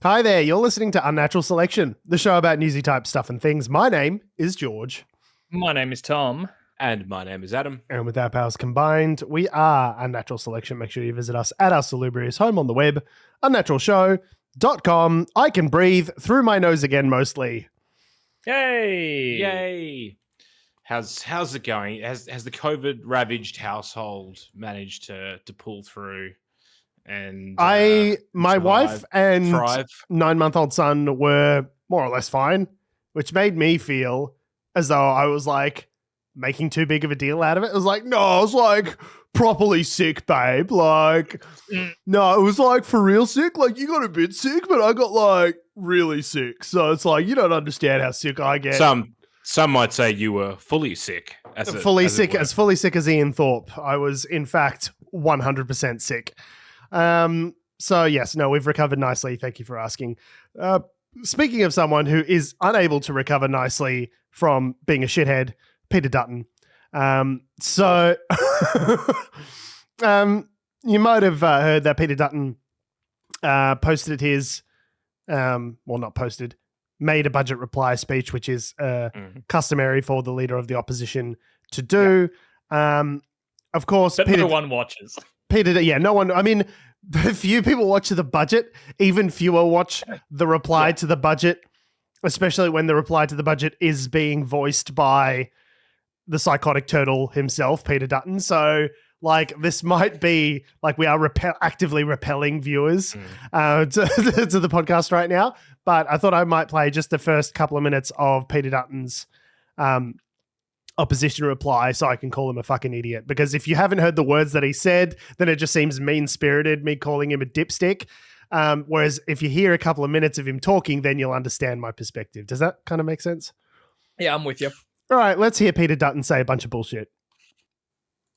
Hi there, you're listening to Unnatural Selection, the show about newsy type stuff and things. My name is George. My name is Tom. And my name is Adam. And with our powers combined, we are Unnatural Selection. Make sure you visit us at our salubrious home on the web, unnaturalshow.com. I can breathe through my nose again, mostly. Yay! Yay! How's it going? Has the COVID ravaged household managed to pull through? And my wife and thrive? 9-month-old son were more or less fine, which made me feel as though I was like making too big of a deal out of it. It was like, no, I was like properly sick, babe. Like, no, it was like for real sick. Like, you got a bit sick, but I got like really sick. So it's like, you don't understand how sick I get. Some might say you were fully sick. As fully sick as Ian Thorpe. I was, in fact, 100% sick. So yes, no, we've recovered nicely. Thank you for asking. Speaking of someone who is unable to recover nicely from being a shithead, Peter Dutton. You might have heard that Peter Dutton posted his, made a budget reply speech, which is customary for the leader of the opposition to do. Of course, but no one watches. No one. I mean, few people watch the budget. Even fewer watch the reply to the budget, especially when the reply to the budget is being voiced by the psychotic turtle himself, Peter Dutton. So, like, this might be like we are actively repelling viewers to the podcast right now. But I thought I might play just the first couple of minutes of Peter Dutton's opposition reply so I can call him a fucking idiot. Because if you haven't heard the words that he said, then it just seems mean-spirited, me calling him a dipstick. Whereas if you hear a couple of minutes of him talking, then you'll understand my perspective. Does that kind of make sense? Yeah, I'm with you. All right, let's hear Peter Dutton say a bunch of bullshit.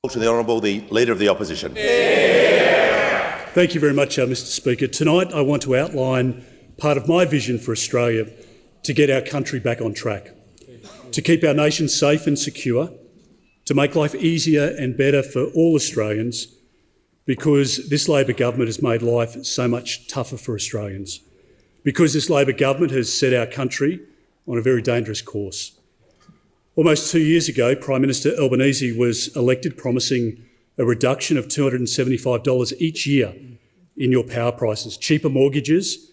To the Honourable, the Leader of the Opposition. Yeah. Thank you very much, Mr Speaker. Tonight I want to outline part of my vision for Australia to get our country back on track, to keep our nation safe and secure, to make life easier and better for all Australians, because this Labor government has made life so much tougher for Australians, because this Labor government has set our country on a very dangerous course. Almost 2 years ago, Prime Minister Albanese was elected promising a reduction of $275 each year in your power prices, cheaper mortgages,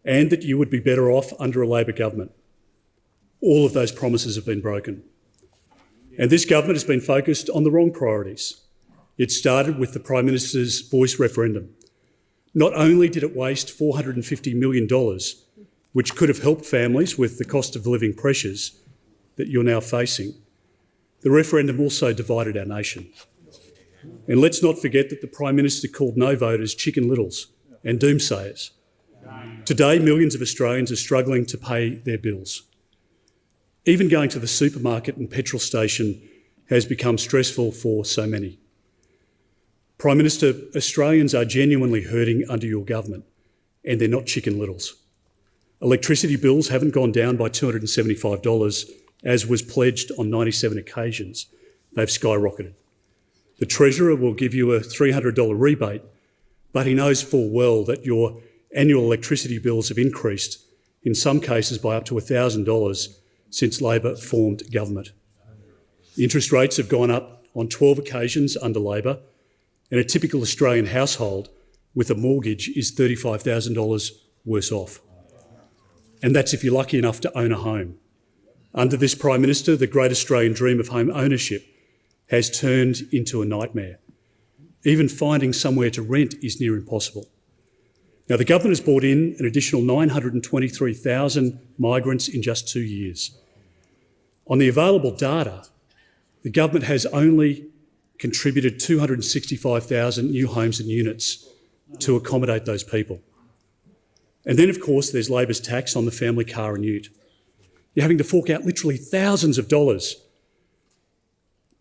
and that you would be better off under a Labor government. All of those promises have been broken. And this government has been focused on the wrong priorities. It started with the Prime Minister's Voice referendum. Not only did it waste $450 million, which could have helped families with the cost of living pressures that you're now facing, the referendum also divided our nation. And let's not forget that the Prime Minister called no voters chicken littles and doomsayers. Today, millions of Australians are struggling to pay their bills. Even going to the supermarket and petrol station has become stressful for so many. Prime Minister, Australians are genuinely hurting under your government, and they're not chicken littles. Electricity bills haven't gone down by $275, as was pledged on 97 occasions. They've skyrocketed. The Treasurer will give you a $300 rebate, but he knows full well that your annual electricity bills have increased, in some cases by up to $1,000 since Labor formed government. Interest rates have gone up on 12 occasions under Labor, and a typical Australian household with a mortgage is $35,000 worse off. And that's if you're lucky enough to own a home. Under this Prime Minister, the great Australian dream of home ownership has turned into a nightmare. Even finding somewhere to rent is near impossible. Now, the government has brought in an additional 923,000 migrants in just 2 years. On the available data, the government has only contributed 265,000 new homes and units to accommodate those people. And then, of course, there's Labor's tax on the family car and ute. You're having to fork out literally thousands of dollars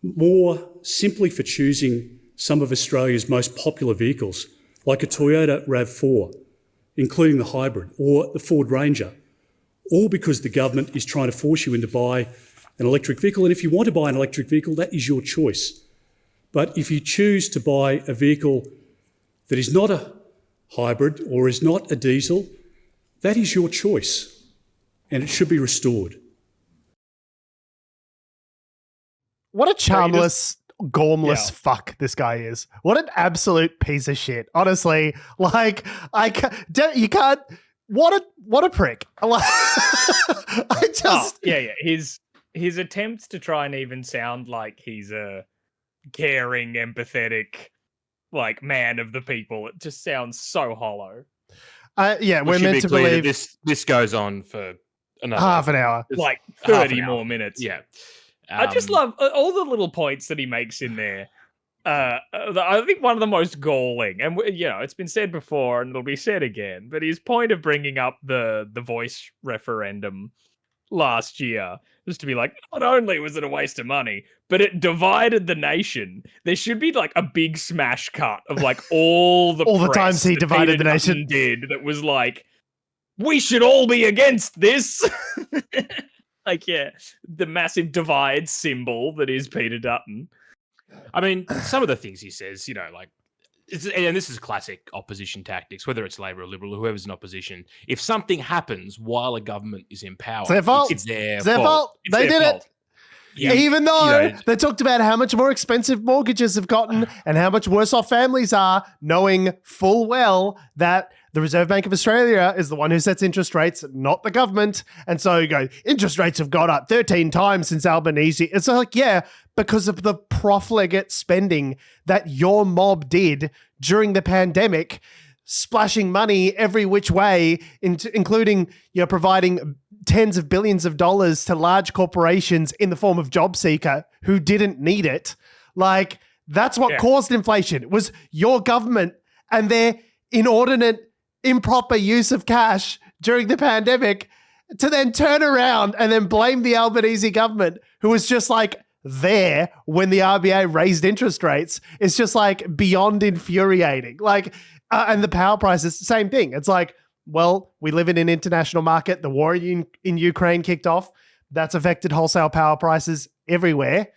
more simply for choosing some of Australia's most popular vehicles, like a Toyota RAV4, including the hybrid, or the Ford Ranger, all because the government is trying to force you into buy an electric vehicle. And if you want to buy an electric vehicle, that is your choice. But if you choose to buy a vehicle that is not a hybrid or is not a diesel, That is your choice, and it should be restored. What a charmless, gormless Yeah. fuck this guy is. What an absolute piece of shit. Honestly, like you can't. What a prick. I just His attempts to try and even sound like he's a caring, empathetic, like man of the people. It just sounds so hollow. we're should meant be to clear that believe this goes on for another half an hour. Like half 30 an more hour. minutes. Yeah. I just love all the little points that he makes in there. I think one of the most galling, and it's been said before and it'll be said again, but his point of bringing up the voice referendum last year was to be like, not only was it a waste of money, but it divided the nation. There should be like a big smash cut of like all the All the press times he that divided Peter the nation. Dutton did that was like, we should all be against this. Like, the massive divide symbol that is Peter Dutton. I mean, some of the things he says, like, and this is classic opposition tactics, whether it's Labor or Liberal or whoever's in opposition. If something happens while a government is in power, It's their fault. It's their It's their fault. It's They their did fault. it. Yeah. Even though You know, they talked about how much more expensive mortgages have gotten and how much worse off families are, knowing full well that the Reserve Bank of Australia is the one who sets interest rates, not the government. And so you go, interest rates have gone up 13 times since Albanese. It's like, because of the profligate spending that your mob did during the pandemic, splashing money every which way, including providing tens of billions of dollars to large corporations in the form of job seeker who didn't need it. Like, that's what caused inflation. It was your government and their inordinate, improper use of cash during the pandemic to then turn around and then blame the Albanese government, who was just like there when the RBA raised interest rates. It's just like beyond infuriating. Like, and the power prices, same thing. It's like, well, we live in an international market. The war in Ukraine kicked off. That's affected wholesale power prices everywhere.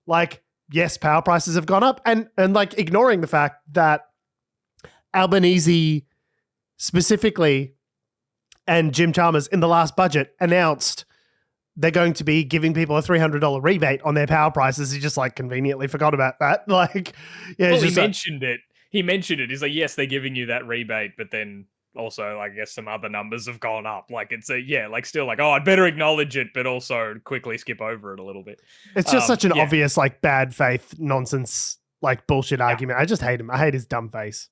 Like, yes, power prices have gone up, and like ignoring the fact that Albanese specifically and Jim Chalmers in the last budget announced they're going to be giving people a $300 rebate on their power prices. He just like conveniently forgot about that. Like, well, he mentioned it. He mentioned it. He's like, yes, they're giving you that rebate, but then also, I guess some other numbers have gone up. Like, it's still like, oh, I'd better acknowledge it, but also quickly skip over it a little bit. It's just such an obvious, like, bad faith nonsense, like bullshit argument. I just hate him. I hate his dumb face.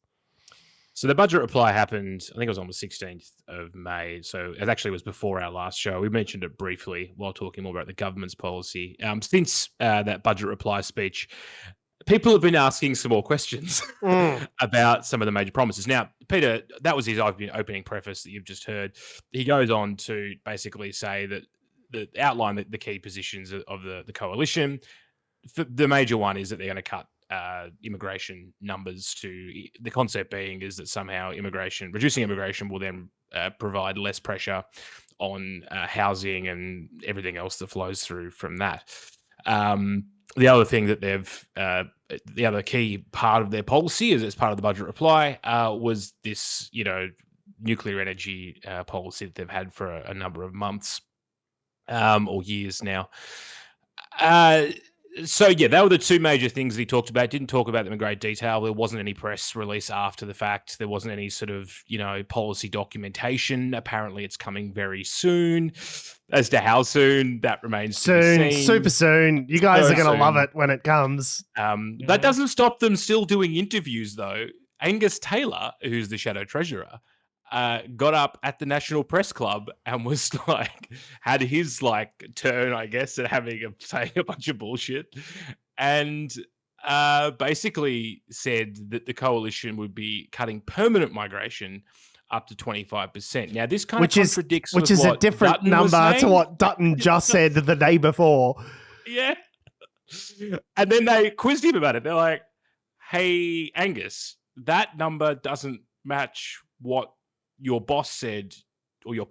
So the budget reply happened, I think it was on the 16th of May. So it actually was before our last show. We mentioned it briefly while talking more about the government's policy. Since that budget reply speech, people have been asking some more questions about some of the major promises. Now, Peter, that was his opening preface that you've just heard. He goes on to basically say that outline the key positions of the coalition. The major one is that they're going to cut immigration numbers. To the concept being is that somehow reducing immigration will then provide less pressure on housing and everything else that flows through from that. The other thing that the other key part of their policy, as part of the budget reply, was this, nuclear energy policy that they've had for a number of months or years now. So, they were the two major things that he talked about. Didn't talk about them in great detail. There wasn't any press release after the fact. There wasn't any sort of, policy documentation. Apparently, it's coming very soon. As to how soon, that remains to be seen. Super soon. You guys are going to love it when it comes. That doesn't stop them still doing interviews, though. Angus Taylor, who's the Shadow Treasurer, got up at the National Press Club and was like, had his turn, I guess, at saying a bunch of bullshit, and basically said that the coalition would be cutting permanent migration up to 25%. Now, this kind of contradicts which is a different Dutton number to what Dutton just said the day before. Yeah. And then they quizzed him about it. They're like, hey, Angus, that number doesn't match what your boss said, or your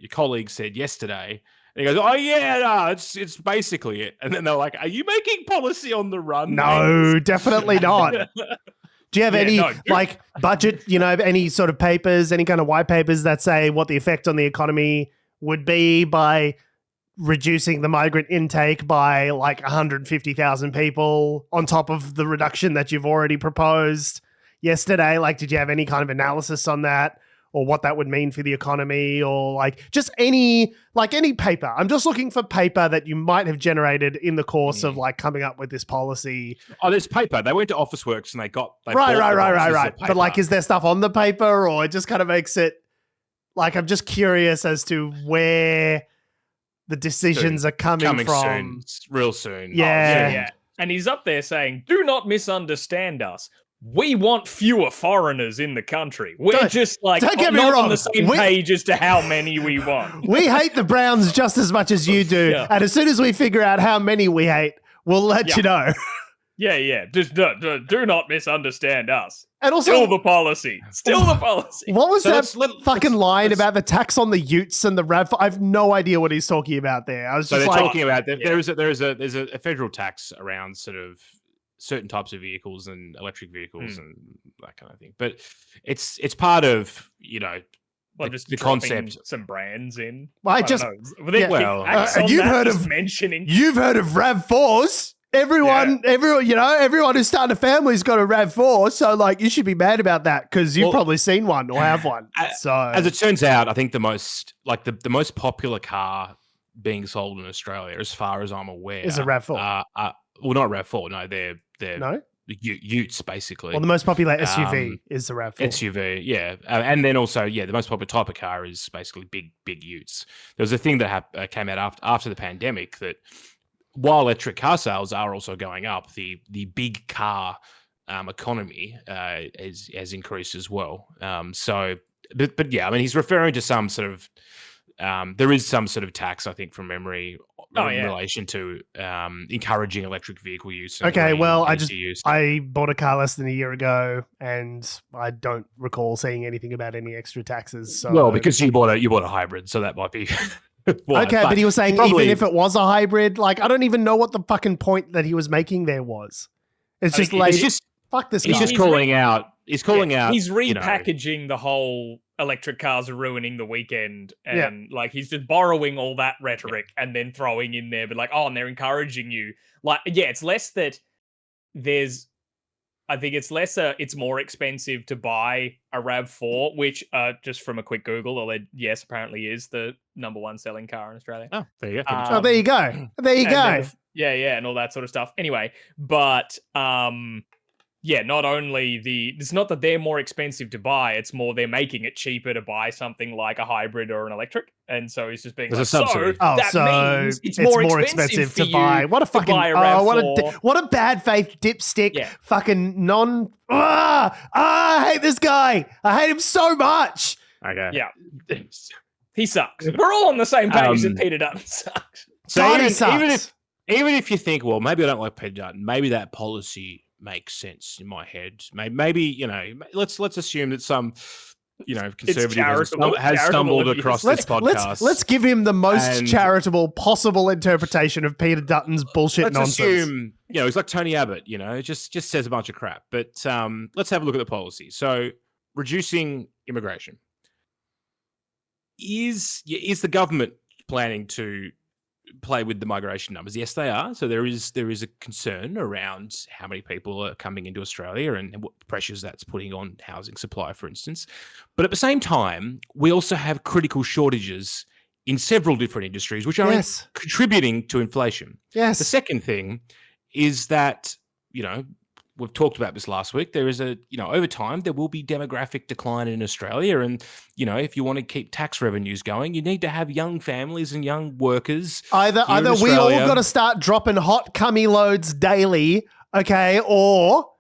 colleague said yesterday. And he goes, oh yeah, no, it's basically it. And then they're like, are you making policy on the run? No, definitely not. Do you have any like budget, any sort of papers, any kind of white papers that say what the effect on the economy would be by reducing the migrant intake by like 150,000 people on top of the reduction that you've already proposed yesterday? Like, did you have any kind of analysis on that or what that would mean for the economy or like just any paper? I'm just looking for paper that you might have generated in the course of like coming up with this policy. Oh, there's paper. They went to Officeworks and they bought right. But like, is there stuff on the paper or it just kind of makes it like, I'm just curious as to where the decisions are coming from. Soon. Real soon. Yeah. And he's up there saying, do not misunderstand us. We want fewer foreigners in the country. We're just like don't get me not wrong. on the same page as to how many we want. We hate the Browns just as much as you do. Yeah. And as soon as we figure out how many we hate, we'll let you know. Yeah. Just do not misunderstand us. And also, Still the policy. What was that fucking line about the tax on the Utes and the RAV? I have no idea what he's talking about there. I was so just they're like, talking about there's a federal tax around sort of certain types of vehicles and electric vehicles and that kind of thing. But it's part of just the concept. Some brands in. Well, you've heard of mentioning. You've heard of RAV4s. Everyone who's starting a family's got a RAV4, so like you should be mad about that because you've probably seen one or have one. So as it turns out, I think the most popular car being sold in Australia, as far as I'm aware, is a RAV4. Well, not RAV4. No, they're no? Utes basically. Well, the most popular SUV is the RAV4. SUV, yeah, and then also the most popular type of car is basically big Utes. There was a thing that came out after the pandemic that while electric car sales are also going up, the big car economy has increased as well. But yeah, I mean, he's referring to some sort of there is some sort of tax, I think, from memory in relation to encouraging electric vehicle use. Okay, well, I bought a car less than a year ago, and I don't recall seeing anything about any extra taxes. So. Well, because you bought a hybrid, so that might be. Why? Okay, but he was saying even if it was a hybrid, like I don't even know what the fucking point that he was making there was. It's just fuck this guy. He's just calling out. He's calling out. He's repackaging the whole electric cars are ruining the weekend, and like he's just borrowing all that rhetoric and then throwing in there, but like, and they're encouraging you. Like, it's less that there's. I think it's it's more expensive to buy a RAV4, which just from a quick Google, apparently is the number one selling car in Australia. Oh, there you go. There you go. There you go. And all that sort of stuff. Anyway, but not only it's not that they're more expensive to buy, it's more they're making it cheaper to buy something like a hybrid or an electric. And so he's just being There's a subsidy. means it's more expensive to buy. What a fucking what a bad faith dipstick. Yeah. Fucking I hate this guy. I hate him so much. Okay. Yeah. He sucks. We're all on the same page that Peter Dutton sucks. So he sucks. Even if you think, well, maybe I don't like Peter Dutton, maybe that policy makes sense in my head. Maybe let's assume that some conservative has stumbled across this podcast. Let's give him the most charitable possible interpretation of Peter Dutton's bullshit nonsense. Let's assume he's like Tony Abbott. Just says a bunch of crap. But let's have a look at the policy. So reducing immigration. Is the government planning to play with the migration numbers? Yes, they are. So there is a concern around how many people are coming into Australia and what pressures that's putting on housing supply, for instance. But at the same time, we also have critical shortages in several different industries, which are contributing to inflation. Yes. The second thing is that, we've talked about this last week. There is over time, there will be demographic decline in Australia. And, if you want to keep tax revenues going, you need to have young families and young workers. Either we all got to start dropping hot cummy loads daily, okay, or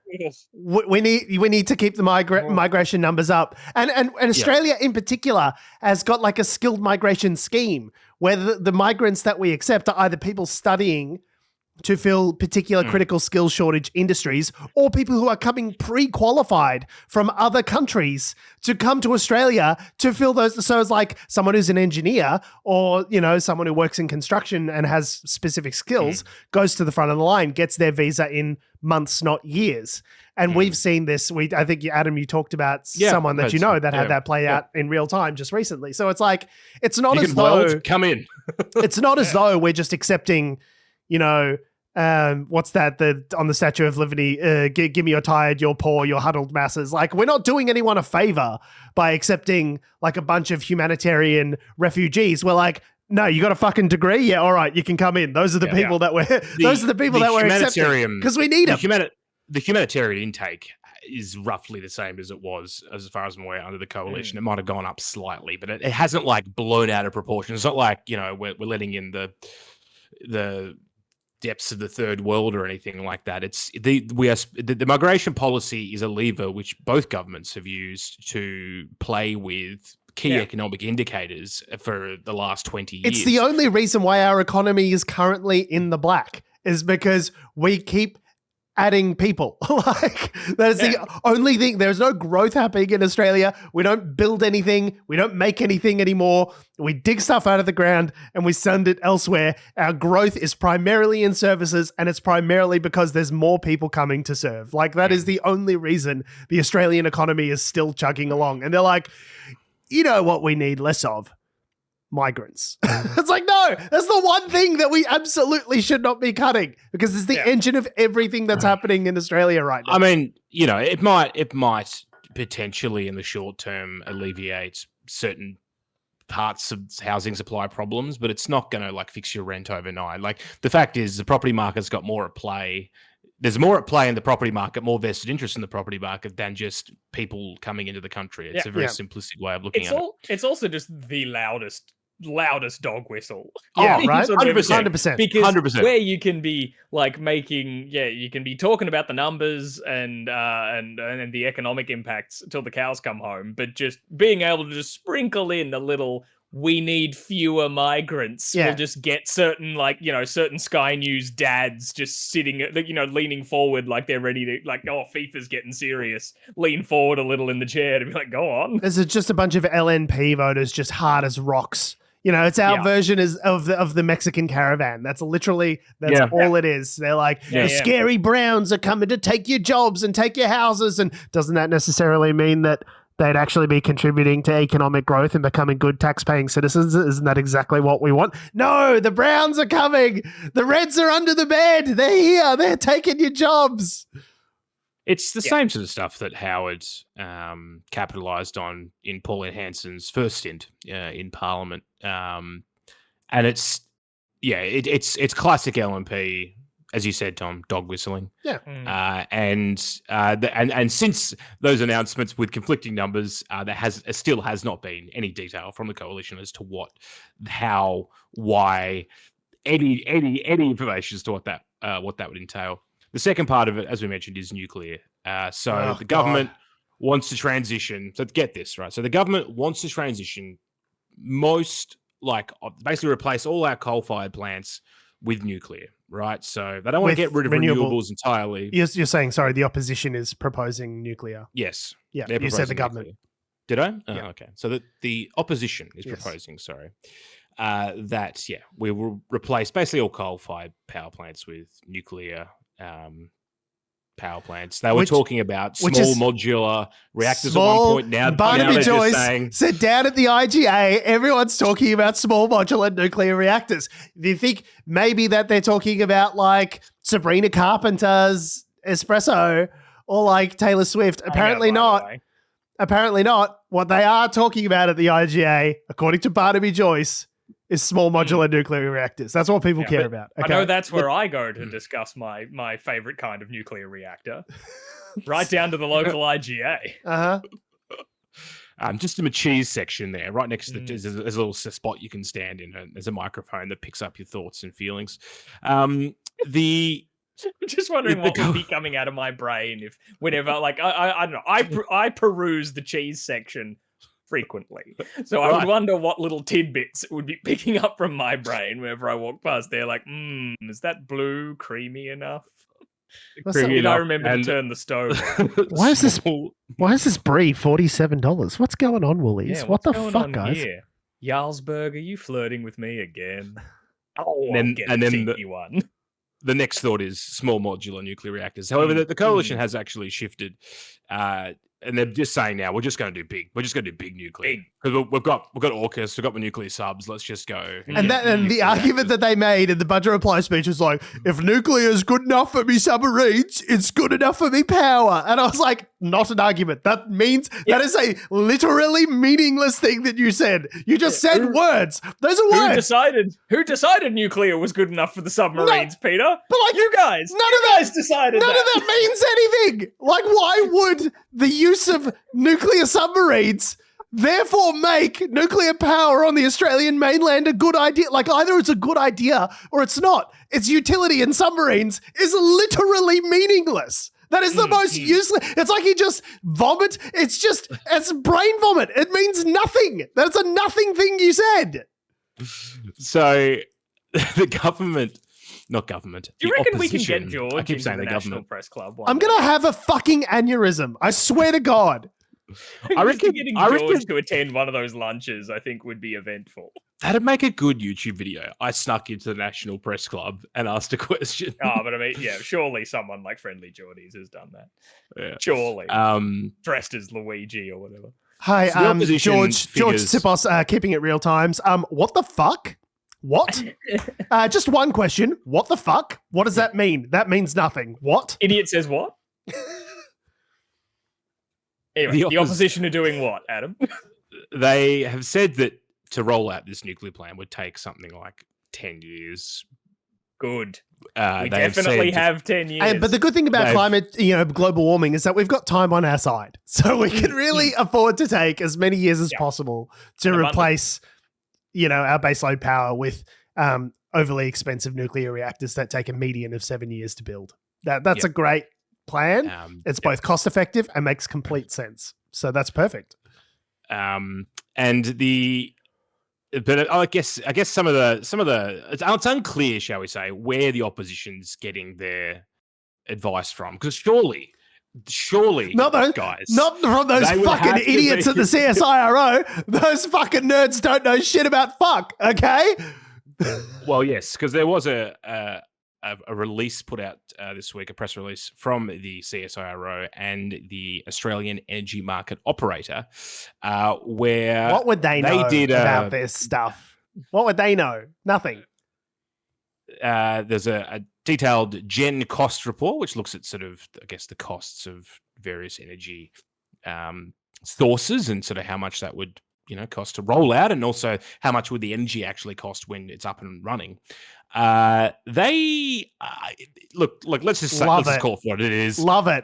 we need to keep the migration numbers up. And Australia in particular has got like a skilled migration scheme where the migrants that we accept are either people studying to fill particular critical skill shortage industries, or people who are coming pre-qualified from other countries to come to Australia to fill those. So it's like someone who's an engineer or, someone who works in construction and has specific skills goes to the front of the line, gets their visa in months, not years. And we've seen this. I think, Adam, you talked about someone that that had that play out in real time just recently. So it's like, it's not as though come in. It's not as though we're just accepting, what's that? On the Statue of Liberty, give me your tired, your poor, your huddled masses. Like, we're not doing anyone a favor by accepting like a bunch of humanitarian refugees. We're like, no, you got a fucking degree? Yeah, all right, you can come in. Those are the people that we're accepting because we need them. The humanitarian intake is roughly the same as it was, as far as I'm aware, under the coalition. It might have gone up slightly, but it hasn't like blown out of proportion. It's not like we're letting in the depths of the third world or anything like that. It's the migration policy is a lever which both governments have used to play with key economic indicators for the last 20 years. It's the only reason why our economy is currently in the black, is because we keep adding people. Like, that's the only thing. There's no growth happening in Australia. We don't build anything. We don't make anything anymore. We dig stuff out of the ground and we send it elsewhere. Our growth is primarily in services, and it's primarily because there's more people coming to serve. Like, that is the only reason the Australian economy is still chugging along. And they're like, you know what we need less of? Migrants. It's like, no, that's the one thing that we absolutely should not be cutting, because it's the engine of everything that's happening in Australia right now. I mean, it might potentially in the short term alleviate certain parts of housing supply problems, but it's not going to like fix your rent overnight. Like, the fact is, the property market's got more at play. There's more at play in the property market, more vested interest in the property market than just people coming into the country. It's a very simplistic way of looking at it. It's also just the loudest dog whistle. Yeah, right. 100%. Because 100%. where you can be like you can be talking about the numbers and the economic impacts till the cows come home, but just being able to just sprinkle in a little, we need fewer migrants. We'll just get certain certain Sky News dads just sitting, leaning forward like they're ready to, like, oh, FIFA's getting serious. Lean forward a little in the chair to be like, go on. There's just a bunch of LNP voters just hard as rocks. It's our version of the Mexican caravan. That's all it is. They're like, the scary Browns are coming to take your jobs and take your houses. And doesn't that necessarily mean that they'd actually be contributing to economic growth and becoming good tax-paying citizens? Isn't that exactly what we want? No, the Browns are coming. The Reds are under the bed. They're here. They're taking your jobs. It's the same sort of stuff that Howard capitalised on in Pauline Hanson's first stint in Parliament, and it's classic LNP, as you said, Tom, dog whistling. Yeah, and since those announcements with conflicting numbers, there still has not been any detail from the coalition as to what, how, why, any information as to what that would entail. The second part of it, as we mentioned, is nuclear. The government wants to transition. So get this, right? So the government wants to transition basically replace all our coal-fired plants with nuclear, right? So they don't want to get rid of renewables entirely. You're saying, sorry, the opposition is proposing nuclear. Yes. Yeah, you said the government. Nuclear. Did I? Oh, Yeah. okay. So the opposition is proposing, that we will replace basically all coal-fired power plants with nuclear power plants. They were talking about small modular reactors at one point. Now Barnaby Joyce said down at the IGA, everyone's talking about small modular nuclear reactors. Do you think maybe that they're talking about like Sabrina Carpenter's espresso or like Taylor Swift? Apparently not. Apparently not. What they are talking about at the IGA, according to Barnaby Joyce, is small modular nuclear reactors. That's what people care about. Okay? I know that's where I go to discuss my favorite kind of nuclear reactor. Right down to the local IGA. Just in the cheese section there, right next to there's a little spot you can stand in. And there's a microphone that picks up your thoughts and feelings. Just wondering what would be coming out of my brain if whenever, like, I don't know, I peruse the cheese section frequently. So I would wonder what little tidbits it would be picking up from my brain whenever I walk past there. Like, is that blue creamy enough? Did I remember to turn the stove on? Why is this brie $47? What's going on, Woolies? Yeah, what the going fuck, on guys? Here? Jarlsberg, are you flirting with me again? Oh, And then the one. The next thought is small modular nuclear reactors. However, the coalition has actually shifted, and they're just saying now we're just going to do big. We're just going to do big nuclear because we've got AUKUS, we've got the nuclear subs. Let's just go. And the argument that they made in the budget reply speech was like, if nuclear is good enough for me submarines, it's good enough for me power. And I was like, not an argument. That means that is a literally meaningless thing that you said. You just said words. Those are words. Who decided nuclear was good enough for the submarines, Peter? But like, you guys. None of that decided. None of that means anything. Like, why would the use of nuclear submarines therefore make nuclear power on the Australian mainland a good idea? Like, either it's a good idea or it's not. Its utility in submarines is literally meaningless. That is the most useless. It's like you just vomit. It's brain vomit. It means nothing. That's a nothing thing you said. So the government, not government. Do you reckon we can get opposition- George I keep into saying the the National government. Press Club? I'm going to have a fucking aneurysm. I swear to God. I reckon getting I George reckon to attend one of those lunches, I think, would be eventful. that'd make a good YouTube video. I snuck into the National Press Club and asked a question. Oh, but I mean, yeah, surely someone like Friendly Geordies has done that. Yeah. Surely. Dressed as Luigi or whatever. Hi, So the opposition George figures- Sipos, keeping it real times. What the fuck? What? Just one question. What the fuck? What does that mean? That means nothing. What? Idiot says what? Anyway, the opposition are doing what, Adam? They have said that to roll out this nuclear plan would take something like 10 years. Good. We They definitely said- have 10 years. But the good thing about They've- climate, global warming is that we've got time on our side. So we can really afford to take as many years as possible to replace, our baseload power with overly expensive nuclear reactors that take a median of 7 years to build. That's a great plan. It's both cost effective and makes complete sense. So that's perfect. But I guess some of the it's unclear, shall we say, where the opposition's getting their advice from, because surely not those guys, not from those they would fucking have to idiots be- at the CSIRO. Those fucking nerds don't know shit about fuck. Okay. well, yes, because there was a release put out this week, a press release from the CSIRO and the Australian Energy Market Operator, where What would they know did about this stuff? What would they know? Nothing. there's a detailed gen cost report, which looks at sort of, I guess, the costs of various energy sources and sort of how much that would, cost to roll out, and also how much would the energy actually cost when it's up and running. They look, let's just say, let's just call it what it is. Love it.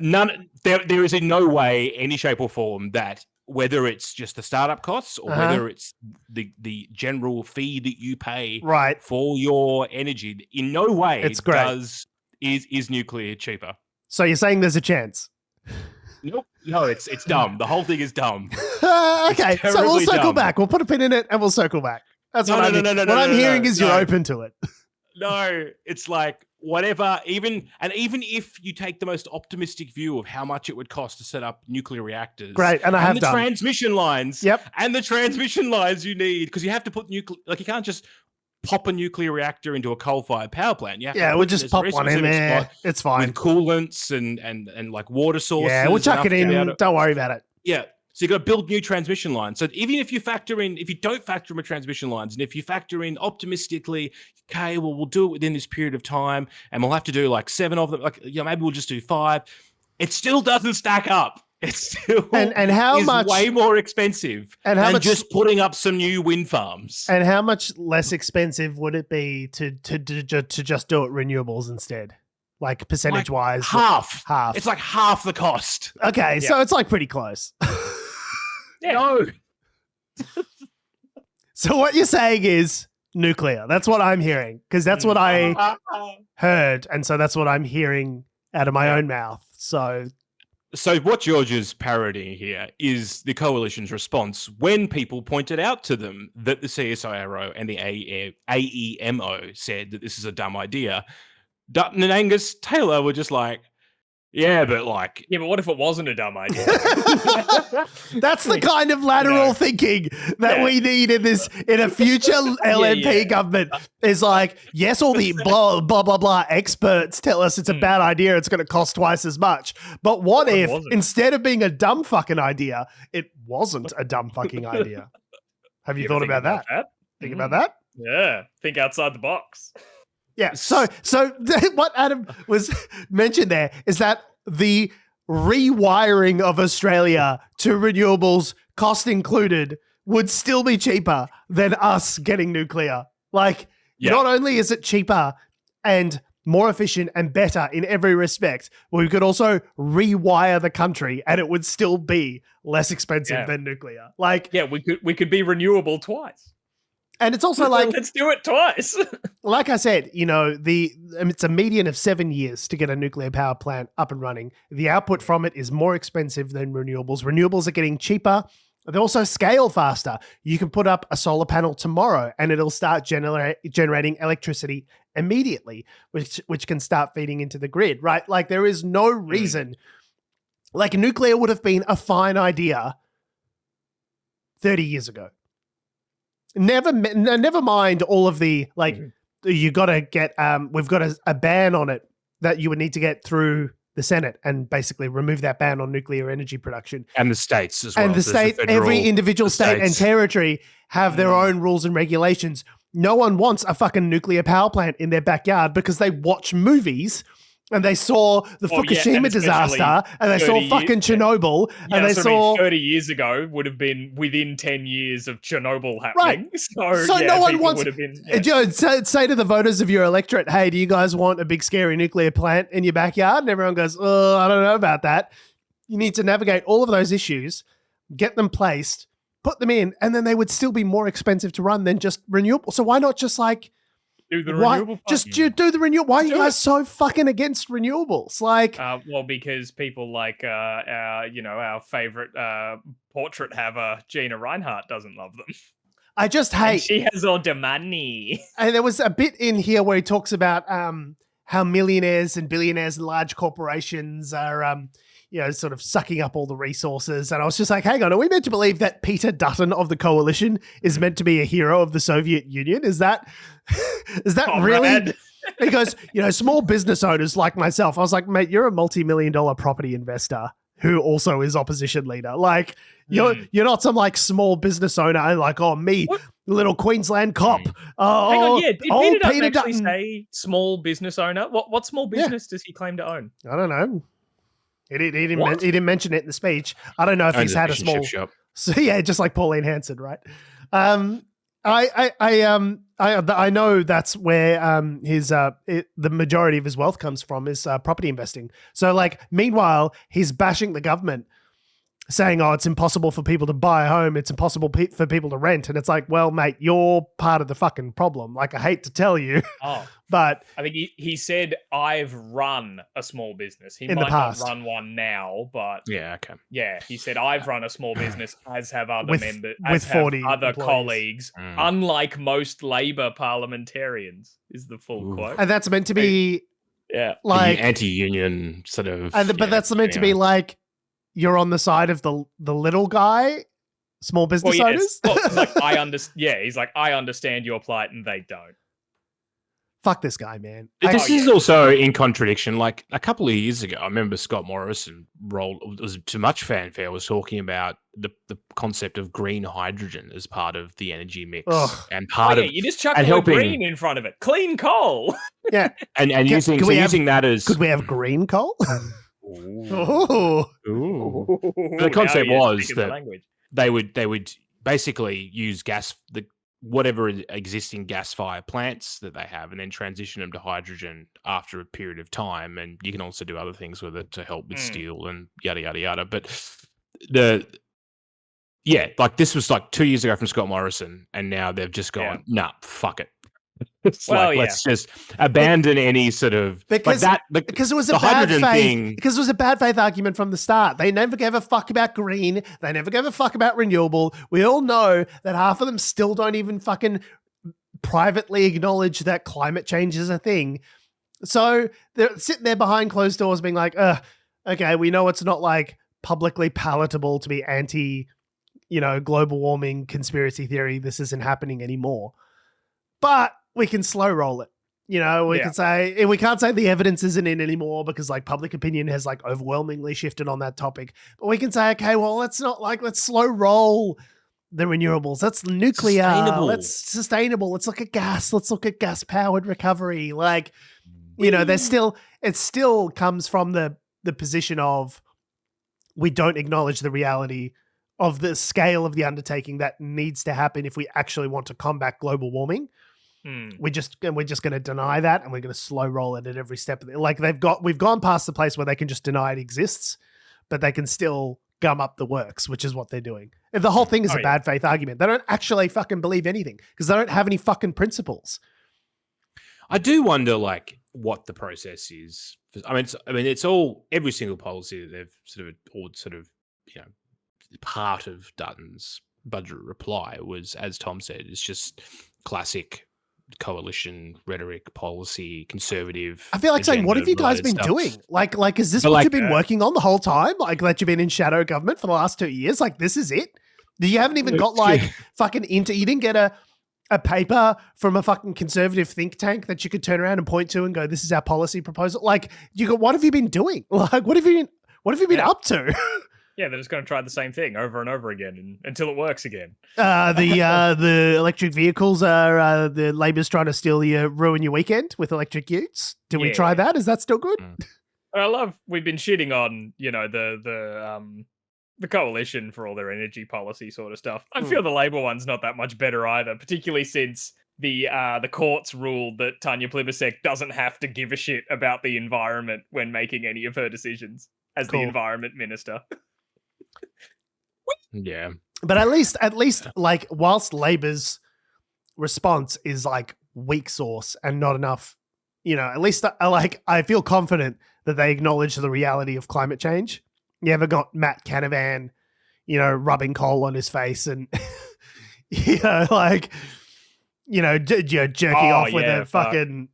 There is in no way, any shape or form that, whether it's just the startup costs or whether it's the general fee that you pay for your energy, in no way it's great. is nuclear cheaper. So you're saying there's a chance? Nope. No, it's dumb. The whole thing is dumb. Okay, so we'll terribly circle dumb. back. We'll put a pin in it and we'll circle back. That's what I'm hearing is you're open to it. No, it's like whatever. Even if you take the most optimistic view of how much it would cost to set up nuclear reactors, great, and I have done transmission lines. Yep, and the transmission lines you need, because you have to put nuclear. Like, you can't just pop a nuclear reactor into a coal-fired power plant. You have to we'll just pop one in there. It's fine. With coolants and like water sources. Yeah, we'll chuck it in. Don't worry about it. Yeah. So you've got to build new transmission lines. So even if you don't factor in transmission lines, and if you factor in optimistically, okay, well, we'll do it within this period of time, and we'll have to do like 7 of them, like, maybe we'll just do 5. It still doesn't stack up. It's still and how much way more expensive than just putting up some new wind farms. And how much less expensive would it be to just do it renewables instead? Like percentage wise, half. Half. It's like half the cost. Okay, so it's like pretty close. No. So what you're saying is nuclear. That's what I'm hearing, because that's what I heard, and so that's what I'm hearing out of my own mouth. So So what George is parodying here is the coalition's response when people pointed out to them that the CSIRO and the AEMO said that this is a dumb idea. Dutton and Angus Taylor were just like, yeah, but like... Yeah, but what if it wasn't a dumb idea? That's the kind of lateral thinking that we need in a future LNP government. Is like, yes, all the blah, blah, blah, blah experts tell us it's a bad idea, it's going to cost twice as much. But what if, instead of being a dumb fucking idea, it wasn't a dumb fucking idea? Have you thought about that? Think about that? Yeah, think outside the box. Yeah, so what Adam was mentioned there is that the rewiring of Australia to renewables, cost included, would still be cheaper than us getting nuclear. Like, not only is it cheaper and more efficient and better in every respect, we could also rewire the country and it would still be less expensive than nuclear. Like, we could be renewable twice. And it's also like, let's do it twice. Like I said, it's a median of 7 years to get a nuclear power plant up and running. The output from it is more expensive than renewables. Renewables are getting cheaper. They also scale faster. You can put up a solar panel tomorrow and it'll start generating electricity immediately, which can start feeding into the grid, right? Like, there is no reason. Like, nuclear would have been a fine idea 30 years ago. Never mind all of the, like, you got to get, we've got a ban on it that you would need to get through the Senate and basically remove that ban on nuclear energy production. And the states as well. And the state, every individual state and territory have their own rules and regulations. No one wants a fucking nuclear power plant in their backyard because they watch movies and they saw the Fukushima disaster and they saw fucking Chernobyl and they saw 30 years ago would have been within 10 years of Chernobyl happening. Right. So no one wants say to the voters of your electorate, hey, do you guys want a big scary nuclear plant in your backyard? And everyone goes, oh, I don't know about that. You need to navigate all of those issues, get them placed, put them in, and then they would still be more expensive to run than just renewable. So why not just like do the renewable? Just do the renewable. Why are you guys so fucking against renewables? Like, well, because people like our favorite portrait haver Gina Reinhardt doesn't love them. I just hate. And she has all the money. And there was a bit in here where he talks about how millionaires and billionaires and large corporations are sort of sucking up all the resources. And I was just like, hang on, are we meant to believe that Peter Dutton of the coalition is meant to be a hero of the Soviet Union? Is that really? He goes, small business owners like myself. I was like, mate, you're a multi-million-dollar property investor who also is opposition leader. Like, you're not some like small business owner and like, oh, me, little Queensland cop. Hang on, did Peter Dutton actually say small business owner? What small business does he claim to own? I don't know. He didn't mention it in the speech. I don't know if he's had a small shop. So yeah, just like Pauline Hanson, right? I know that's where the majority of his wealth comes from is property investing. So like, meanwhile, he's bashing the government, saying, oh, it's impossible for people to buy a home. It's impossible for people to rent. And it's like, well, mate, you're part of the fucking problem. Like, I hate to tell you, but I think he said, I've run a small business. He might not run one now, but he said, I've run a small business, as have other members, with 40 other employees. Colleagues, unlike most Labor parliamentarians, is the full quote. And that's meant to be like anti-union sort of. But that's meant to be like, you're on the side of the little guy, small business owners. He's like, he's like, I understand your plight, and they don't. Fuck this guy, man. This is also in contradiction. Like a couple of years ago, I remember Scott Morrison was too much fanfare, was talking about the concept of green hydrogen as part of the energy mix, and you just chuck the green in front of it, clean coal. Yeah, and using that as could we have green coal? Ooh. The concept was that they would basically use whatever existing gas-fired plants that they have, and then transition them to hydrogen after a period of time. And you can also do other things with it to help with steel and yada yada yada. But like this was like 2 years ago from Scott Morrison, and now they've just gone, nah, fuck it. It's Well, let's just abandon any sort of Because it was a the bad hydrogen faith. thing. Because it was a bad faith argument from the start. They never gave a fuck about green. They never gave a fuck about renewable. We all know that half of them still don't even fucking privately acknowledge that climate change is a thing. So they're sitting there behind closed doors being like, okay, we know it's not like publicly palatable to be anti, global warming conspiracy theory. This isn't happening anymore. But we can slow roll it. We can say, we can't say the evidence isn't in anymore because like public opinion has like overwhelmingly shifted on that topic. But we can say, okay, well, let's slow roll the renewables. That's nuclear. Let's sustainable. Let's look at gas. Let's look at gas powered recovery. Like, it still comes from the position of we don't acknowledge the reality of the scale of the undertaking that needs to happen if we actually want to combat global warming. We're just going to deny that, and we're going to slow roll it at every step. Like we've gone past the place where they can just deny it exists, but they can still gum up the works, which is what they're doing. And the whole thing is a bad faith argument. They don't actually fucking believe anything because they don't have any fucking principles. I do wonder, like, what the process is. It's all every single policy that they've part of Dutton's budget reply was, as Tom said, it's just classic coalition rhetoric, policy, conservative. I feel like saying, what have you guys been doing? Like, is this what you've been working on the whole time? Like, that you've been in shadow government for the last 2 years? Like, this is it? You haven't even got fucking you didn't get a paper from a fucking conservative think tank that you could turn around and point to and go, this is our policy proposal. Like, what have you been doing? Like, what have you been up to? Yeah, they're just going to try the same thing over and over again until it works again. The electric vehicles are the Labor's trying to ruin your weekend with electric utes. Did we try that? Is that still good? I love we've been shitting on the coalition for all their energy policy sort of stuff. I feel the Labor one's not that much better either, particularly since the courts ruled that Tanya Plibersek doesn't have to give a shit about the environment when making any of her decisions as the environment minister. Yeah. But at least like whilst Labor's response is like weak sauce and not enough, at least I feel confident that they acknowledge the reality of climate change. You ever got Matt Canavan, rubbing coal on his face and jerking off with a fucking.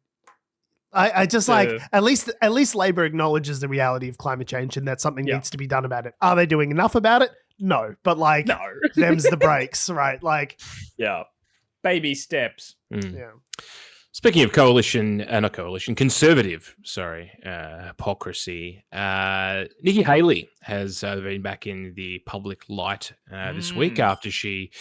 I just at least Labor acknowledges the reality of climate change and that something needs to be done about it. Are they doing enough about it? No, but no. Them's the breaks, right? Like, baby steps. Yeah. Speaking of conservative, hypocrisy. Nikki Haley has been back in the public light this week after she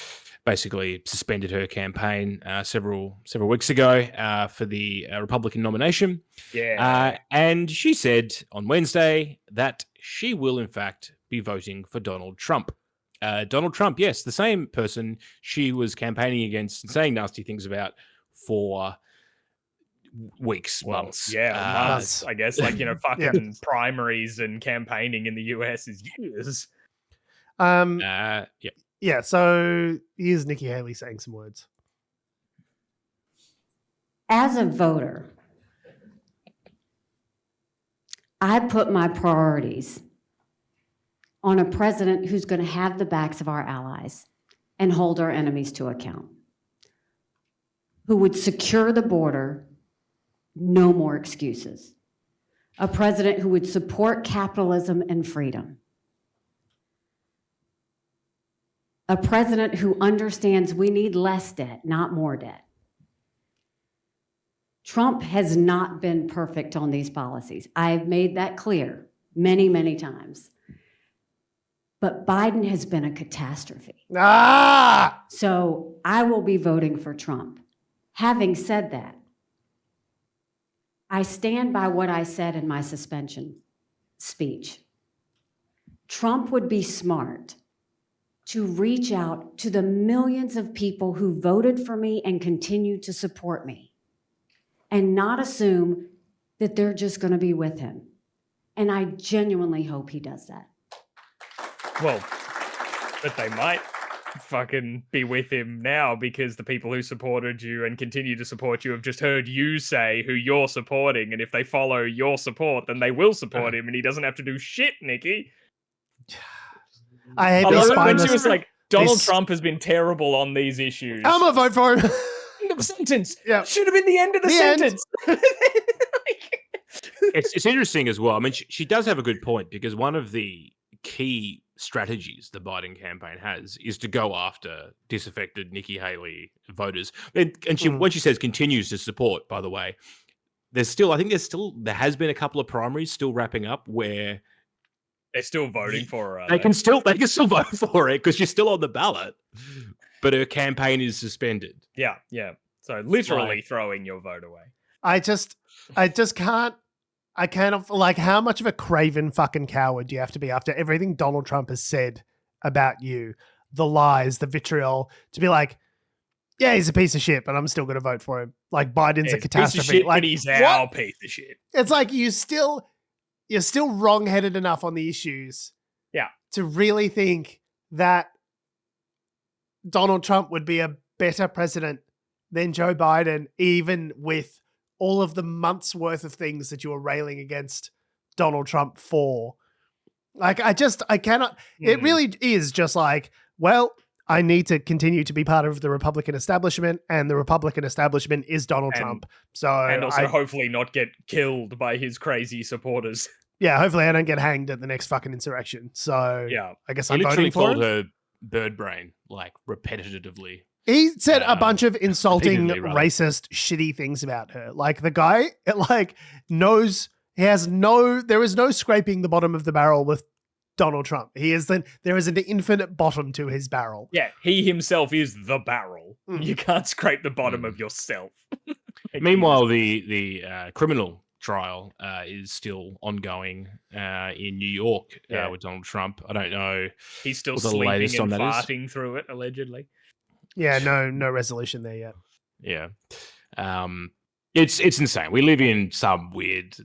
basically suspended her campaign several weeks ago for the Republican nomination. Yeah. And she said on Wednesday that she will, in fact, be voting for Donald Trump. Donald Trump, yes, the same person she was campaigning against and saying nasty things about for weeks, months. Months, I guess. Like, fucking primaries and campaigning in the US is years. Yeah, so here's Nikki Haley saying some words. As a voter, I put my priorities on a president who's going to have the backs of our allies and hold our enemies to account, who would secure the border, no more excuses, a president who would support capitalism and freedom, a president who understands we need less debt, not more debt. Trump has not been perfect on these policies. I've made that clear many, many times. But Biden has been a catastrophe. So I will be voting for Trump. Having said that, I stand by what I said in my suspension speech. Trump would be smart to reach out to the millions of people who voted for me and continue to support me and not assume that they're just going to be with him. And I genuinely hope he does that. Well, but they might. fucking be with him now because the people who supported you and continue to support you have just heard you say who you're supporting, and if they follow your support, then they will support him, and he doesn't have to do shit, Nikki. I hate I these love it when spineless. she was like, Donald this- Trump has been terrible on these issues. I'm gonna vote for him. End of sentence. Yeah. Should have been the end of the end. sentence. It's interesting as well. I mean, she does have a good point, because one of the key strategies the Biden campaign has is to go after disaffected Nikki Haley voters. And she, when she says continues to support, by the way, there has been a couple of primaries still wrapping up where They're still voting for her. they can still vote for it because she's still on the ballot, but her campaign is suspended. Yeah. So literally throwing your vote away. I just can't. I can't, like, how much of a craven fucking coward do you have to be after everything Donald Trump has said about you, the lies, the vitriol, to be like, yeah, he's a piece of shit, but I'm still going to vote for him. Like, Biden's a catastrophe. Piece of shit, like, but he's what? our piece of shit. It's like you're still wrong-headed enough on the issues, to really think that Donald Trump would be a better president than Joe Biden, even with all of the months worth of things that you were railing against Donald Trump for. Like, I cannot, it really is just like, well, I need to continue to be part of the Republican establishment, and the Republican establishment is Donald Trump. So, and also hopefully not get killed by his crazy supporters. Yeah, hopefully I don't get hanged at the next fucking insurrection. So I guess I'm voting for him. He literally called her bird brain, like, repetitively. He said a bunch of insulting, repeatedly, rather. racist, shitty things about her. Like, the guy, there is no scraping the bottom of the barrel with Donald Trump. There is an infinite bottom to his barrel. Yeah, he himself is the barrel. You can't scrape the bottom of yourself. Meanwhile, the criminal trial is still ongoing in New York with Donald Trump. I don't know. He's still what the sleeping latest and on that is. farting through it, allegedly. Yeah, no resolution there yet. Yeah. It's insane. We live in some weird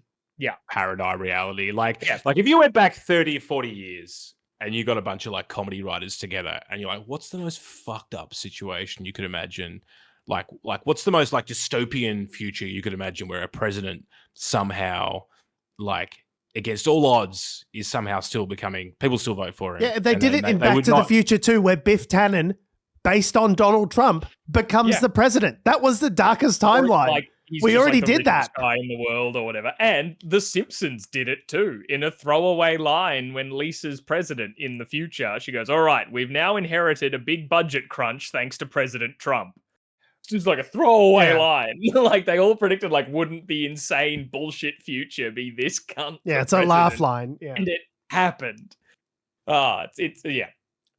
paradigm reality. Like if you went back 30, 40 years and you got a bunch of like comedy writers together and you're like, what's the most fucked up situation you could imagine? Like what's the most like dystopian future you could imagine where a president somehow, like, against all odds, is somehow still becoming, people still vote for him. Yeah, they did it in Back to the Future too, where Biff Tannen, based on Donald Trump, becomes the president. That was the darkest timeline. Like, we already did that. Guy in the world or whatever. And The Simpsons did it too, in a throwaway line when Lisa's president in the future. She goes, all right, we've now inherited a big budget crunch thanks to President Trump. It's just like a throwaway line. Like, they all predicted, like, wouldn't the insane bullshit future be this cunt? Yeah, it's a laugh line. Yeah. And it happened. It's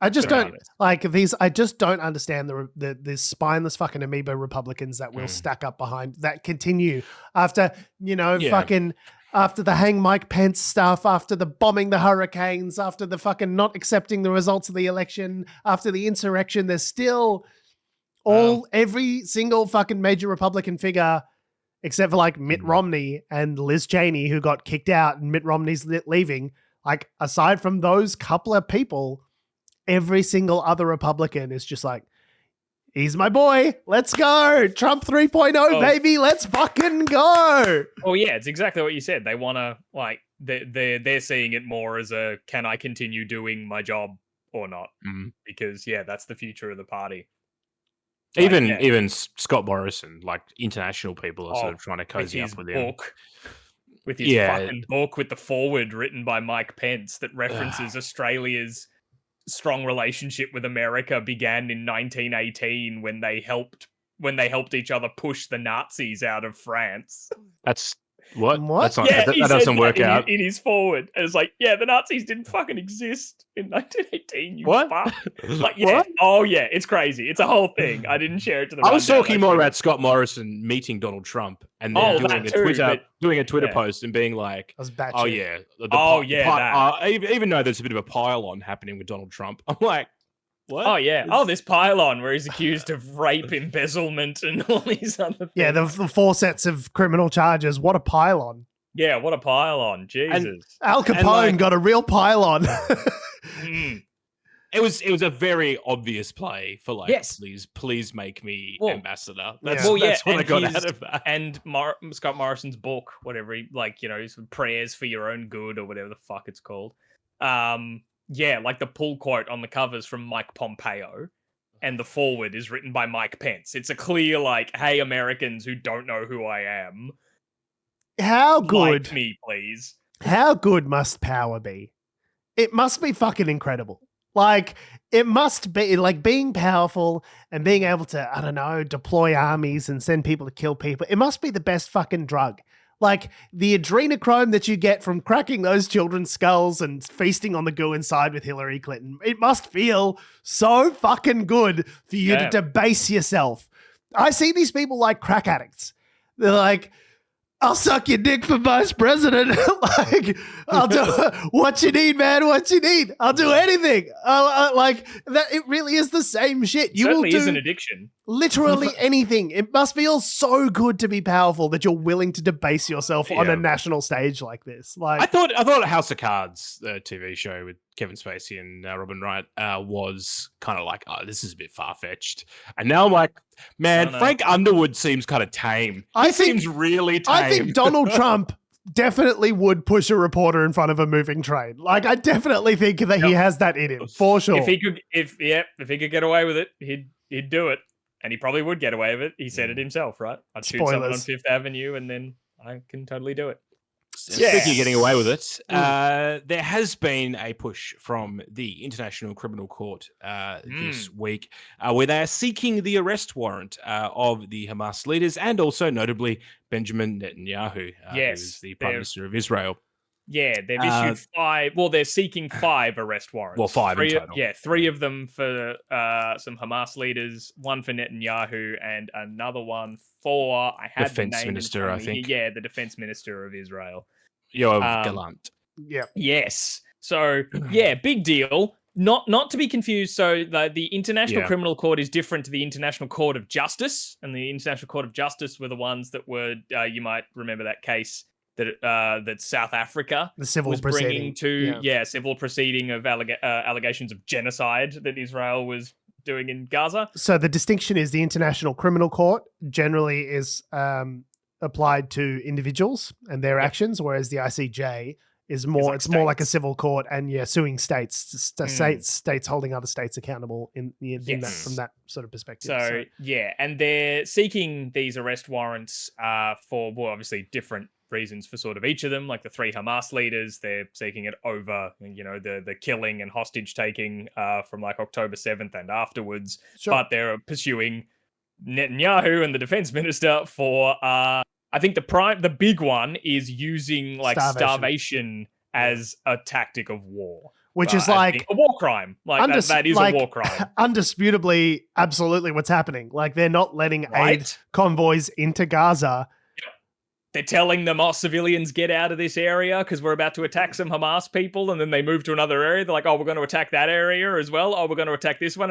I just don't like these. I just don't understand the spineless fucking amoeba Republicans that will stack up behind that continue after, fucking after the hang Mike Pence stuff, after the bombing the hurricanes, after the fucking not accepting the results of the election, after the insurrection. There's still every single fucking major Republican figure, except for like Mitt Romney and Liz Cheney, who got kicked out, and Mitt Romney's leaving. Like, aside from those couple of people, every single other Republican is just like, he's my boy. Let's go. Trump 3.0, baby. Let's fucking go. Oh, yeah, it's exactly what you said. They want to, like, they're seeing it more as a, can I continue doing my job or not? Because, that's the future of the party. Even Scott Morrison, like, international people are sort of trying to cozy up with him. With his fucking book with the foreword written by Mike Pence that references Australia's strong relationship with America began in 1918 when they helped each other push the Nazis out of France. That's what? What? That's not, that doesn't work out. In his forward. And it's like, the Nazis didn't fucking exist in 1918. You what? Fuck. Like, what? Oh, yeah, it's crazy. It's a whole thing. I didn't share it to the I was talking more about Scott Morrison meeting Donald Trump and then doing a Twitter post and being like, that even though there's a bit of a pile-on happening with Donald Trump, I'm like, what? Oh, yeah. This pile-on where he's accused of rape, embezzlement, and all these other things. Yeah, the 4 sets of criminal charges. What a pile-on. Yeah, what a pile-on. Jesus. And Al Capone got a real pile-on. It was a very obvious play for like, Yes. please make me Well, ambassador. yeah. That's, Well, yeah, that's what I and got his- out of that. And Scott Morrison's book, whatever, his prayers for your own good or whatever the fuck it's called. Like the pull quote on the covers from Mike Pompeo, and the forward is written by Mike Pence. It's a clear like, hey, Americans who don't know who I am, How good? like me, please. How good must power be? It must be fucking incredible. Like, it must be like being powerful and being able to, I don't know, deploy armies and send people to kill people. It must be the best fucking drug. Like, the adrenochrome that you get from cracking those children's skulls and feasting on the goo inside with Hillary Clinton. It must feel so fucking good for you to debase yourself. I see these people like crack addicts. They're like, I'll suck your dick for vice president. Like, I'll do what you need, man. What you need. I'll do anything. Like that. It really is the same shit. You Certainly will is do an addiction. literally anything. It must feel so good to be powerful that you're willing to debase yourself on a national stage like this. Like, I thought House of Cards, the TV show with Kevin Spacey and Robin Wright, was kind of like, oh, this is a bit far fetched. And now I'm like, man, Frank Underwood seems kind of tame. He seems really tame. I think Donald Trump definitely would push a reporter in front of a moving train. Like, I definitely think that he has that in him for sure. If he could get away with it, he'd do it. And he probably would get away with it. He said it himself, right? I'd shoot someone on Fifth Avenue and then I can totally do it. Speaking of getting away with it, there has been a push from the International Criminal Court this week where they are seeking the arrest warrant of the Hamas leaders and also notably Benjamin Netanyahu, who's the Prime Minister of Israel. Yeah, they've issued 5. Well, they're seeking 5 arrest warrants. Well, 5 in total. Yeah, 3 of them for some Hamas leaders, 1 for Netanyahu, and another one for Defense Minister, I think. Yeah, the Defense Minister of Israel. Yoav Gallant. Yeah. Yes. So, yeah, big deal. Not to be confused. So the International Criminal Court is different to the International Court of Justice, and the International Court of Justice were the ones that were you might remember that case that South Africa was bringing to civil proceeding of allegations of genocide that Israel was doing in Gaza. So the distinction is the International Criminal Court generally is applied to individuals and their actions, whereas the ICJ is more more like a civil court and suing states, states holding other states accountable in that, from that sort of perspective. So and they're seeking these arrest warrants for obviously different reasons for sort of each of them. Like the 3 Hamas leaders, they're seeking it over the killing and hostage taking from like October 7th and afterwards. But they're pursuing Netanyahu and the defense minister for I think the big one is using like starvation as a tactic of war, which is like a war crime. Like that is a war crime. Undisputably, absolutely what's happening. Like, they're not letting aid convoys into Gaza. They're telling them, civilians get out of this area because we're about to attack some Hamas people. And then they move to another area. They're like, we're going to attack that area as well. We're going to attack this one.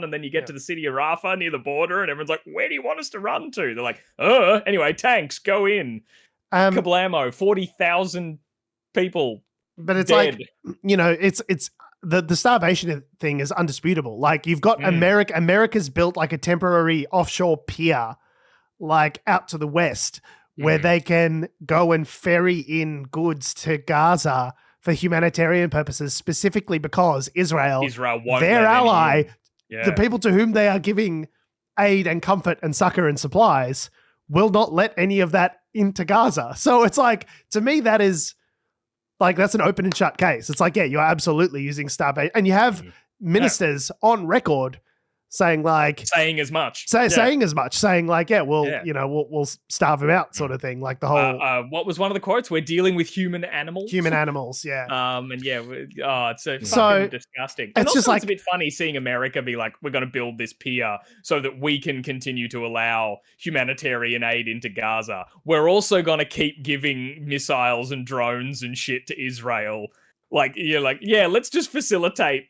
And then you get to the city of Rafah near the border. And everyone's like, where do you want us to run to? They're like, anyway, tanks, go in. Kablamo, 40,000 people. But it's dead. like, it's the starvation thing is undisputable. Like, you've got America's built like a temporary offshore pier, like out to the west, where they can go and ferry in goods to Gaza for humanitarian purposes, specifically because Israel won't their ally, the people to whom they are giving aid and comfort and succor and supplies, will not let any of that into Gaza. So it's like, to me, that is like, that's an open and shut case. It's like, you're absolutely using starvation. And you have ministers on record saying as much, saying like, we'll starve him out, sort of thing. Like the whole, what was one of the quotes? We're dealing with human animals. It's so fucking disgusting. And it's also, just like, it's a bit funny seeing America be like, we're going to build this pier so that we can continue to allow humanitarian aid into Gaza. We're also going to keep giving missiles and drones and shit to Israel. Let's just facilitate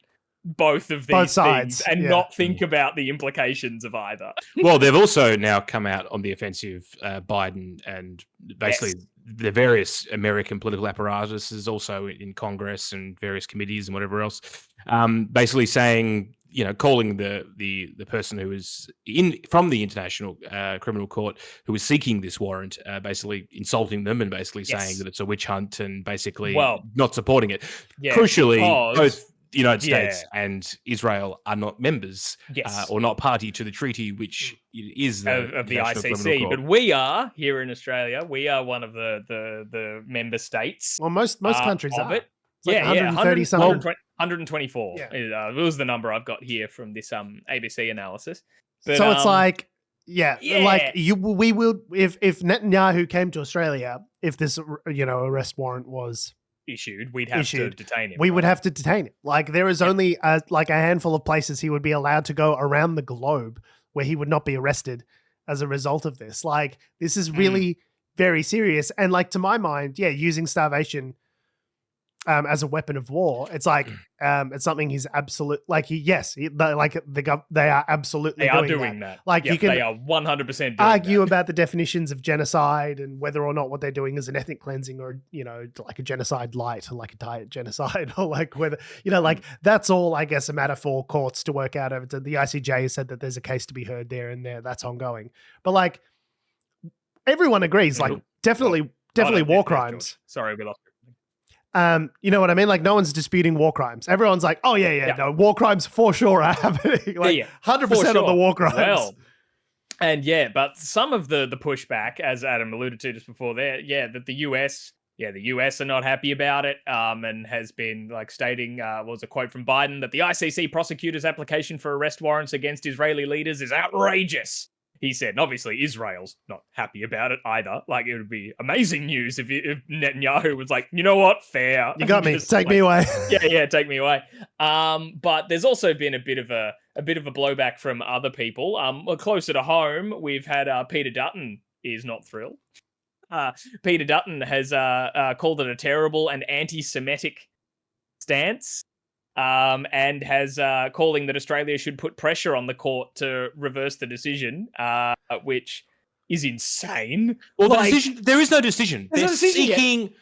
both of these things and not think about the implications of either. Well, they've also now come out on the offensive, Biden, and basically the various American political apparatuses, also in Congress and various committees and whatever else, basically saying, calling the person who is from the International Criminal Court who is seeking this warrant, basically insulting them and basically saying that it's a witch hunt and basically not supporting it. Crucially, both the United States and Israel are not members or not party to the treaty, which is of the ICC. But we are here in Australia. We are one of the member states. Well, most countries of are. it. It's like 130 something. 124. Yeah. It was the number I've got here from this ABC analysis. But, so it's like we will if Netanyahu came to Australia, if this arrest warrant was issued, we'd have to detain him. We would have to detain him. Like there is only a handful of places he would be allowed to go around the globe where he would not be arrested as a result of this. Like this is really very serious. And like to my mind, using starvation as a weapon of war, it's like it's something he's absolute. Like they are absolutely doing that. Like you can, they are 100% argue about the definitions of genocide and whether or not what they're doing is an ethnic cleansing or like a genocide light or like a diet genocide or like whether like that's all I guess a matter for courts to work out. Over the ICJ has said that there's a case to be heard there and there. That's ongoing, but like everyone agrees, like definitely war crimes. Sorry, we lost. You know what I mean? Like no one's disputing war crimes. Everyone's like, no, war crimes for sure are happening. Like 100% of the war crimes. Well, and but some of the pushback, as Adam alluded to just before there, that the US are not happy about it, and has been like stating, was a quote from Biden, that the ICC prosecutor's application for arrest warrants against Israeli leaders is outrageous. He said, and obviously Israel's not happy about it either. Like it would be amazing news if Netanyahu was like, you know what, fair. You got me. Take me away. Take me away. But there's also been a bit of a blowback from other people. Closer to home, we've had Peter Dutton is not thrilled. Peter Dutton has called it a terrible and anti-Semitic stance. And has calling that Australia should put pressure on the court to reverse the decision, which is insane. Well, there is no decision. They're seeking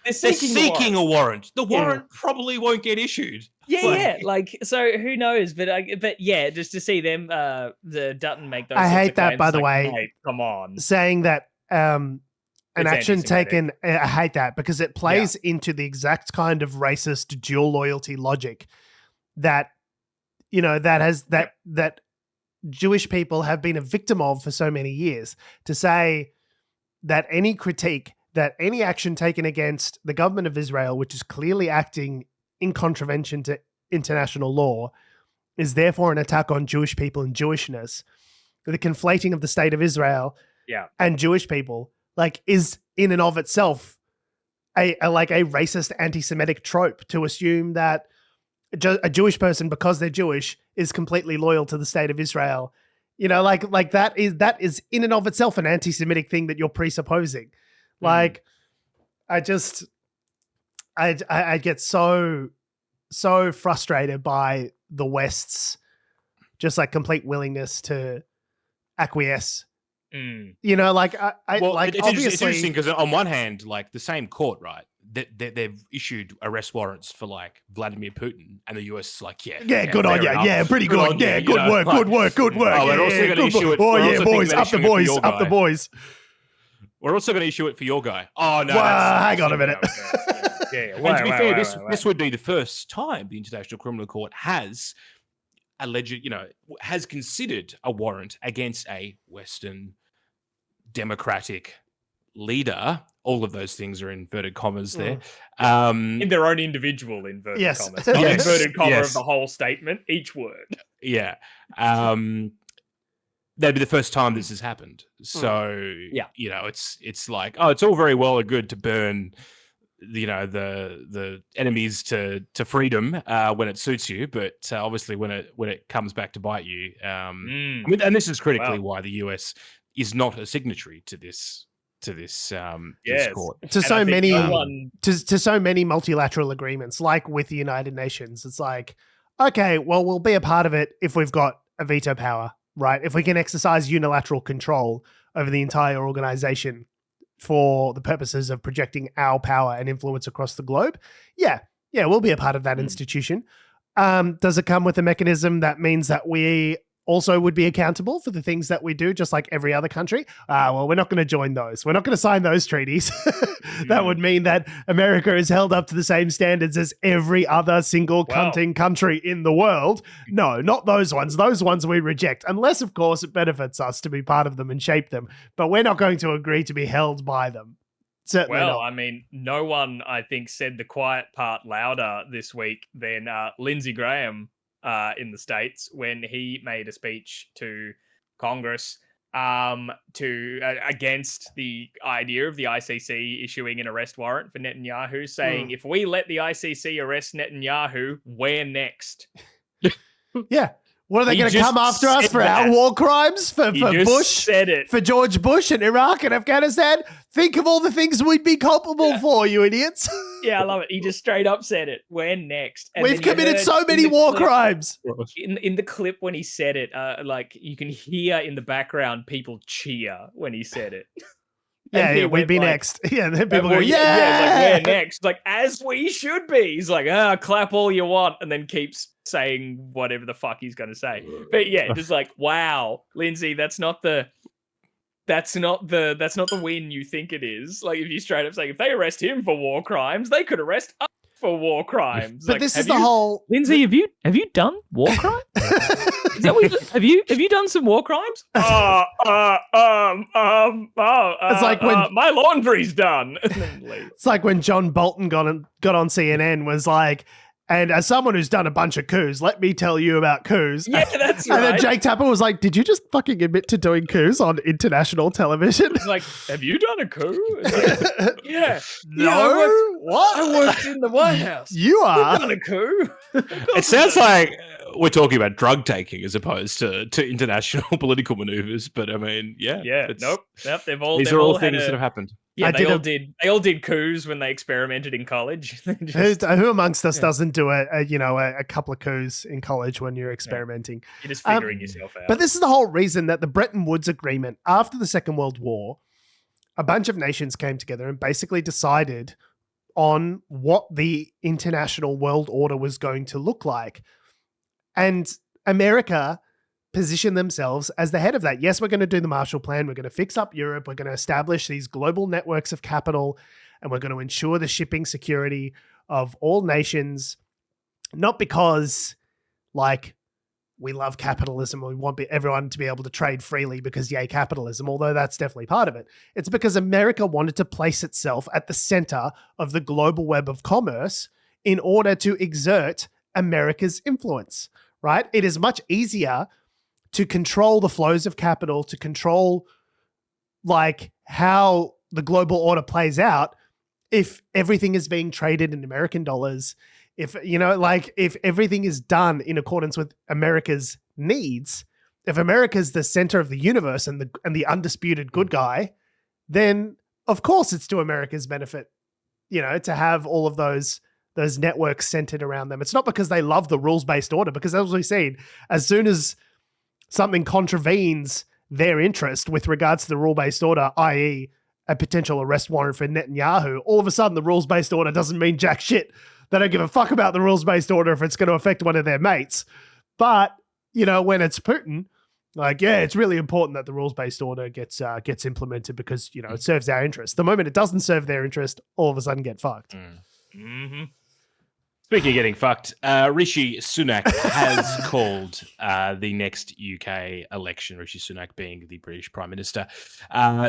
a warrant. The warrant probably won't get issued. So who knows? But just to see them, the Dutton make those. I hate that, claims, by the way. Hey, come on, saying that an action taken. I hate that because it plays into the exact kind of racist dual loyalty logic that that Jewish people have been a victim of for so many years, to say that any critique, that any action taken against the government of Israel, which is clearly acting in contravention to international law, is therefore an attack on Jewish people and Jewishness. The conflating of the state of Israel and Jewish people is in and of itself a racist anti-Semitic trope, to assume that a Jewish person, because they're Jewish, is completely loyal to the state of Israel. That is in and of itself an anti-Semitic thing that you're presupposing. I get so frustrated by the West's just complete willingness to acquiesce. It's interesting because on one hand, the same court, right? They've issued arrest warrants for Vladimir Putin, and the US is good on you, pretty good, good work. Oh, we're also going to issue it. Boys, up the boys. We're also going to issue it for your guy. Oh no! Hang on a minute. And to be fair, this would be the first time the International Criminal Court has has considered a warrant against a Western democratic leader. All of those things are inverted commas there. In their own individual inverted commas. Not inverted comma of the whole statement, each word. Yeah. That'd be the first time this has happened. So, it's like, it's all very well and good to burn, the enemies to freedom when it suits you. But obviously when it comes back to bite you, and this is critically why the US is not a signatory to this court. To so many multilateral agreements, like with the United Nations. It's like, okay, well, we'll be a part of it if we've got a veto power, right? If we can exercise unilateral control over the entire organization, for the purposes of projecting our power and influence across the globe, yeah, we'll be a part of that institution. Does it come with a mechanism that means that we also would be accountable for the things that we do, just like every other country? Well, we're not going to join those. We're not going to sign those treaties. That would mean that America is held up to the same standards as every other single country in the world. No, not those ones. Those ones we reject, unless, of course, it benefits us to be part of them and shape them. But we're not going to agree to be held by them. Certainly not. I mean, no one, I think, said the quiet part louder this week than Lindsey Graham in the States when he made a speech to Congress against the idea of the ICC issuing an arrest warrant for Netanyahu, saying, if we let the ICC arrest Netanyahu, we're next. Yeah. What are they going to come after us for our war crimes? For Bush? Said it. For George Bush and Iraq and Afghanistan? Think of all the things we'd be culpable for, you idiots. Yeah, I love it. He just straight up said it. We're next. And we've committed so many war crimes. In the clip when he said it, like you can hear in the background people cheer when he said it. Yeah, we'd be next. Yeah, then people go, yeah, it's like, we're next. Like, as we should be. He's like, clap all you want, and then keeps saying whatever the fuck he's going to say. But yeah, just like, wow, Lindsay, that's not the win you think it is. Like, if you straight up say, if they arrest him for war crimes, they could arrest us for war crimes. But like, this is the whole Lindsay, have you done war crimes? Is that what have you done some war crimes? It's like when my laundry's done. It's like when John Bolton got on CNN, was like, and as someone who's done a bunch of coups, let me tell you about coups. Yeah, that's right. And then Jake Tapper was like, did you just fucking admit to doing coups on international television? It's like, have you done a coup? Like, yeah. No. What? I worked in the White House. You are. You've done a coup. It sounds like we're talking about drug taking as opposed to international political maneuvers. But I mean, nope. These are all things that have happened. Yeah, they all did coups when they experimented in college. Who amongst us doesn't do a couple of coups in college when you're experimenting? You're just figuring yourself out. But this is the whole reason that the Bretton Woods Agreement, after the Second World War, a bunch of nations came together and basically decided on what the international world order was going to look like. And America position themselves as the head of that. Yes, we're going to do the Marshall Plan. We're going to fix up Europe. We're going to establish these global networks of capital, and we're going to ensure the shipping security of all nations, not because, like, we love capitalism. We want everyone to be able to trade freely because, yay, capitalism, although that's definitely part of it. It's because America wanted to place itself at the center of the global web of commerce in order to exert America's influence, right? It is much easier to control the flows of capital, to control like how the global order plays out if everything is being traded in American dollars, if everything is done in accordance with America's needs, if America's the center of the universe and the undisputed good guy, then of course it's to America's benefit, to have all of those networks centered around them. It's not because they love the rules-based order, because as we've seen, as soon as something contravenes their interest with regards to the rule-based order, i.e. a potential arrest warrant for Netanyahu, all of a sudden the rules-based order doesn't mean jack shit. They don't give a fuck about the rules-based order if it's going to affect one of their mates. But, when it's Putin, it's really important that the rules-based order gets implemented because, it serves our interest. The moment it doesn't serve their interest, all of a sudden get fucked. Mm-hmm. Speaking of getting fucked, Rishi Sunak has called the next UK election, Rishi Sunak being the British Prime Minister.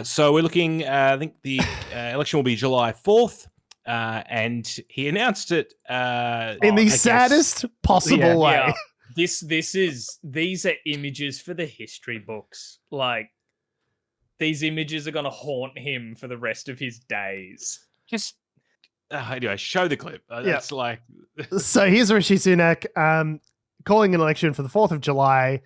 So we're looking, I think the election will be July 4th, and he announced it in the saddest possible way. Yeah. These are images for the history books. Like, these images are going to haunt him for the rest of his days. Just... anyway, show the clip. That's like... So here's Rishi Sunak calling an election for the 4th of July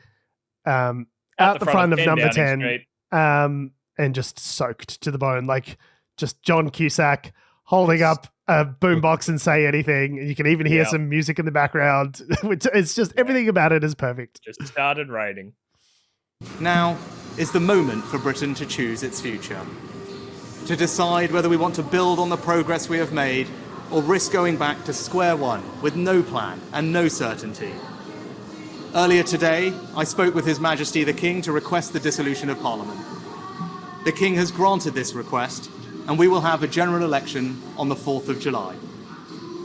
out the front of number 10 and just soaked to the bone. Like, just John Cusack holding up a boombox and say anything. You can even hear some music in the background. It's just everything about it is perfect. Just started raining. Now is the moment for Britain to choose its future. to decide whether we want to build on the progress we have made or risk going back to square one with no plan and no certainty. Earlier today, I spoke with His Majesty the King to request the dissolution of Parliament. The King has granted this request, and we will have a general election on the 4th of July.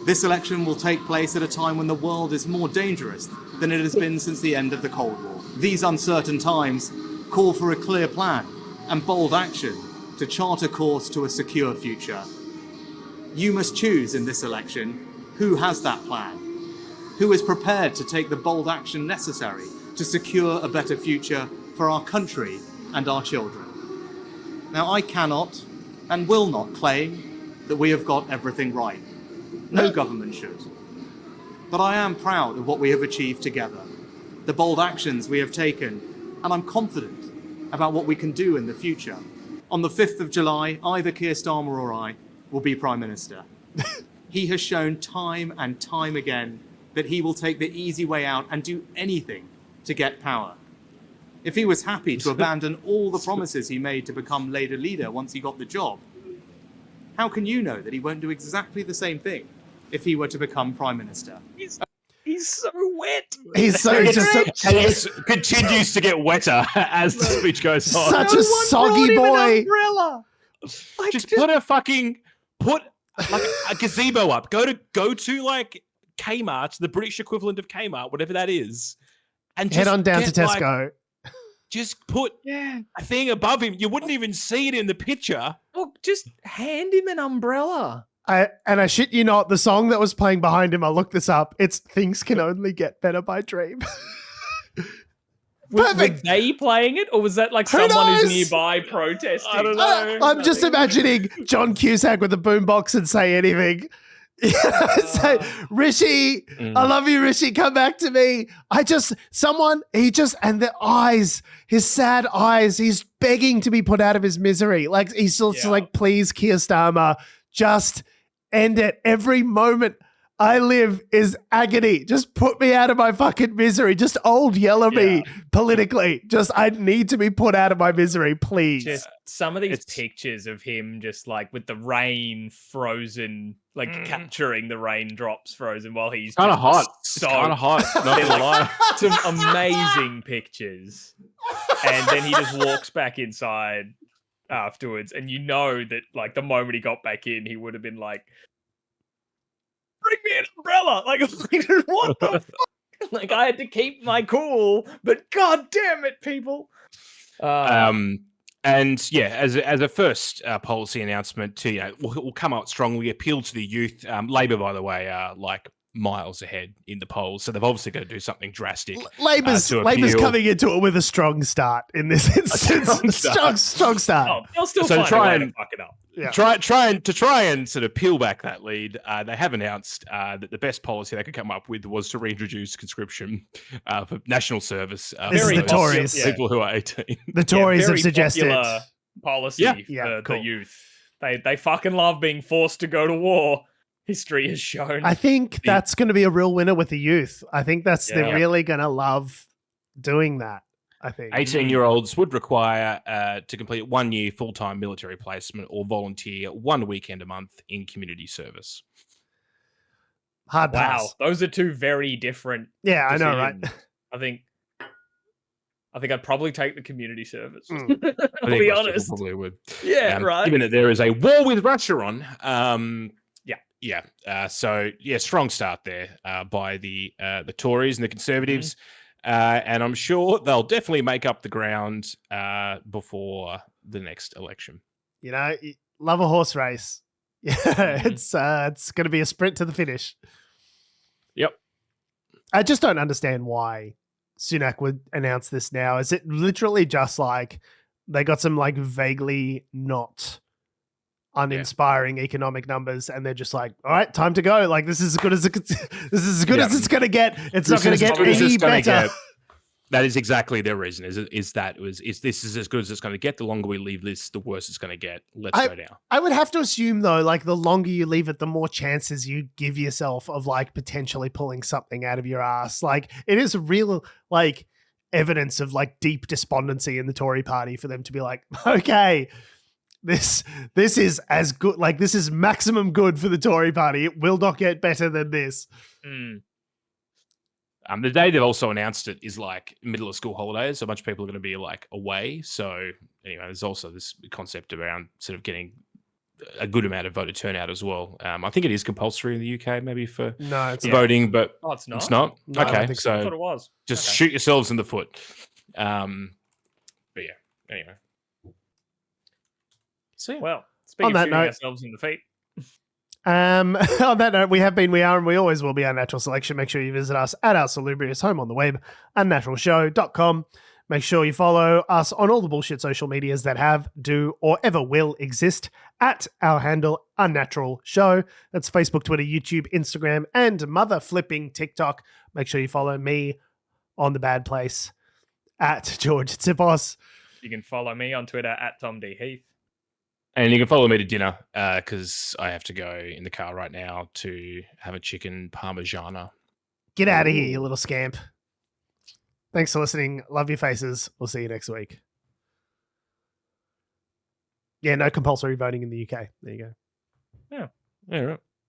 This election will take place at a time when the world is more dangerous than it has been since the end of the Cold War. These uncertain times call for a clear plan and bold action to chart a course to a secure future. You must choose in this election who has that plan, who is prepared to take the bold action necessary to secure a better future for our country and our children. Now, I cannot and will not claim that we have got everything right. No government should. But I am proud of what we have achieved together, the bold actions we have taken, and I'm confident about what we can do in the future. On the 5th of July, either Keir Starmer or I will be Prime Minister. He has shown time and time again that he will take the easy way out and do anything to get power. If he was happy to abandon all the promises he made to become Labour leader once he got the job, how can you know that he won't do exactly the same thing if he were to become Prime Minister? He's so wet. He's so And just it continues to get wetter as the speech goes on. such a soggy boy. Umbrella. Just put like a gazebo up. Go to like Kmart, the British equivalent of Kmart, whatever that is, and just Head on down to get, like, Tesco. just put a thing above him. You wouldn't even see it in the picture. Well, just hand him an umbrella. I shit you not, the song that was playing behind him, I looked this up. It's Things Can Only Get Better by Dream. Were Perfect. they playing it, or was that like Who someone who's knows? nearby protesting? I don't know. I'm just imagining John Cusack with a boombox and Say Anything. Say, Rishi, I love you, Rishi, come back to me. And the eyes, his sad eyes, he's begging to be put out of his misery. Like, he's still like, please, Keir Starmer, just end it. Every moment I live is agony. Just put me out of my fucking misery. Just old yellow me politically. Just, I need to be put out of my misery, please. Just some of these pictures of him just like with the rain frozen, like capturing the raindrops frozen while he's Kind of hot. So Kind of hot. Not they're gonna lie. some amazing pictures. And then he just walks back inside afterwards. And you know that like the moment he got back in, he would have been like, bring me an umbrella. Like, what the fuck? Like, I had to keep my cool, but god damn it, people. And yeah, as a first policy announcement, we'll come out strongly, appeal to the youth. Labor, by the way, are like miles ahead in the polls, so they've obviously got to do something drastic. Labor's coming into it with a strong start in this instance. Strong start. Oh, they'll still So find try a way and- to fuck it up. Yeah. Try and sort of peel back that lead. They have announced that the best policy they could come up with was to reintroduce conscription for national service. This is for the those Tories. people who are 18. The Tories have very suggested. popular policy for cool. the youth. They fucking love being forced to go to war. History has shown. I think that's going to be a real winner with the youth. I think they're really going to love doing that. I think 18-year-olds would require to complete 1 year full-time military placement or volunteer 1 weekend a month in community service. Hard wow, pass. those are two very different. Yeah, I know, right? decisions. I think I'd probably take the community service. I I'll think be most people honest. probably would. Yeah, right. Given that there is a war with Russia on. So strong start there by the Tories and the Conservatives. And I'm sure they'll definitely make up the ground before the next election. You know, love a horse race. Yeah, it's going to be a sprint to the finish. Yep. I just don't understand why Sunak would announce this now. Is it literally just like they got some like vaguely not uninspiring economic numbers, and they're just like, all right, time to go. Like, this is as good as as it's going to get. It's not going to get any better. That is exactly their reason. Is this is as good as it's going to get? The longer we leave this, the worse it's going to get. Let's go now. I would have to assume though, like the longer you leave it, the more chances you give yourself of like potentially pulling something out of your ass. Like, it is real like evidence of like deep despondency in the Tory party for them to be like, okay, This is as good. Like, this is maximum good for the Tory party. It will not get better than this. The day they've also announced it is like middle of school holidays, so a bunch of people are going to be like away. So anyway, there's also this concept around sort of getting a good amount of voter turnout as well. I think it is compulsory in the UK, maybe for voting, but it's not. It's not. No, I don't Okay, think so I thought it was. just shoot yourselves in the foot. But yeah, anyway. So yeah. Well, speaking of shooting ourselves in the feet. On that note, we have been, we are, and we always will be Unnatural Selection. Make sure you visit us at our salubrious home on the web, unnaturalshow.com. Make sure you follow us on all the bullshit social medias that have, do, or ever will exist at our handle, Unnatural Show. That's Facebook, Twitter, YouTube, Instagram, and mother flipping TikTok. Make sure you follow me on the bad place at George Tsipos. You can follow me on Twitter at Tom D. Heath. And you can follow me to dinner because I have to go in the car right now to have a chicken parmigiana. Get out of here, you little scamp. Thanks for listening. Love your faces. We'll see you next week. Yeah, no compulsory voting in the UK. There you go. Yeah, right.